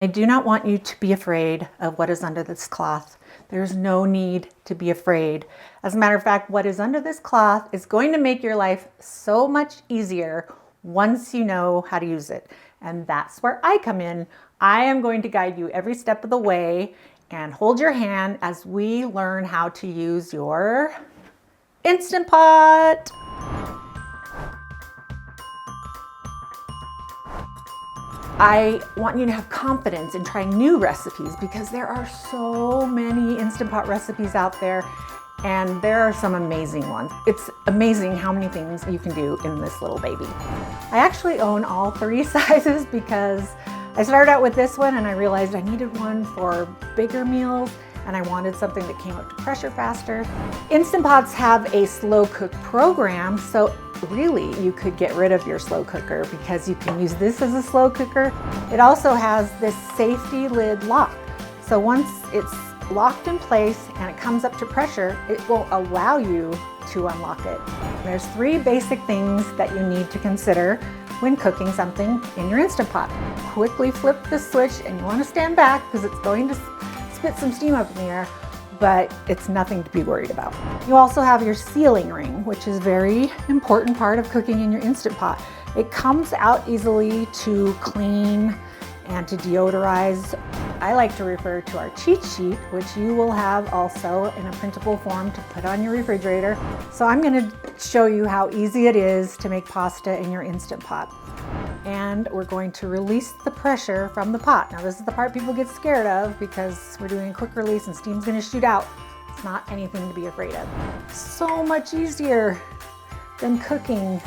I do not want you to be afraid of what is under this cloth. There's no need to be afraid. As a matter of fact, what is under this cloth is going to make your life so much easier once you know how to use it. And that's where I come in. I am going to guide you every step of the way and hold your hand as we learn how to use your Instant Pot. I want you to have confidence in trying new recipes because there are so many Instant Pot recipes out there, and there are some amazing ones. It's amazing how many things you can do in this little baby. I actually own all 3 sizes because I started out with this one and I realized I needed one for bigger meals and I wanted something that came up to pressure faster. Instant Pots have a slow cook program, so really you could get rid of your slow cooker because you can use this as a slow cooker. It also has this safety lid lock. So once it's locked in place and it comes up to pressure, it will allow you to unlock it. There's 3 basic things that you need to consider when cooking something in your Instant Pot. Quickly flip the switch, and you want to stand back because it's going to spit some steam up in the air, but it's nothing to be worried about. You also have your sealing ring, which is a very important part of cooking in your Instant Pot. It comes out easily to clean and to deodorize. I like to refer to our cheat sheet, which you will have also in a printable form to put on your refrigerator. So I'm going to show you how easy it is to make pasta in your Instant Pot. And we're going to release the pressure from the pot. Now this is the part people get scared of because we're doing a quick release and steam's going to shoot out. It's not anything to be afraid of. So much easier than cooking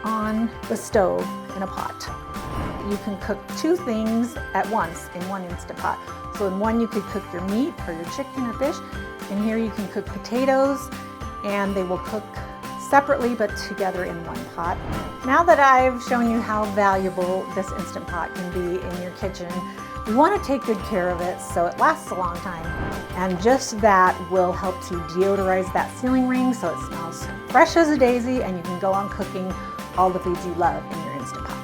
on the stove in a pot. You can cook 2 things at once in one Instant Pot. So in one you could cook your meat or your chicken or fish. In here you can cook potatoes, and they will cook separately but together in one pot. Now that I've shown you how valuable this Instant Pot can be in your kitchen, we want to take good care of it so it lasts a long time. And just that will help to deodorize that sealing ring so it smells fresh as a daisy, and you can go on cooking all the foods you love in your Instant Pot.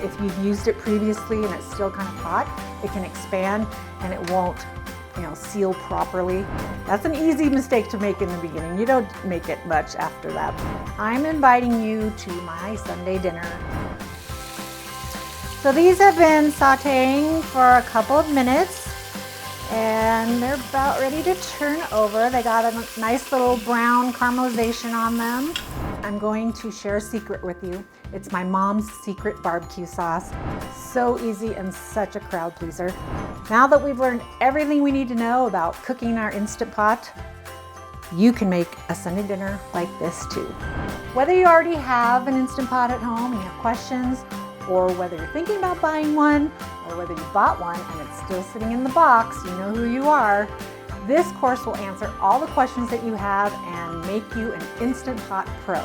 If you've used it previously and it's still kind of hot, it can expand and it won't, seal properly. That's an easy mistake to make in the beginning. You don't make it much after that. I'm inviting you to my Sunday dinner. So these have been sauteing for a couple of minutes and they're about ready to turn over. They got a nice little brown caramelization on them. I'm going to share a secret with you. It's my mom's secret barbecue sauce. So easy and such a crowd pleaser. Now that we've learned everything we need to know about cooking our Instant Pot, you can make a Sunday dinner like this too. Whether you already have an Instant Pot at home and you have questions, or whether you're thinking about buying one, or whether you bought one and it's still sitting in the box, you know who you are. This course will answer all the questions that you have and make you an Instant Pot pro.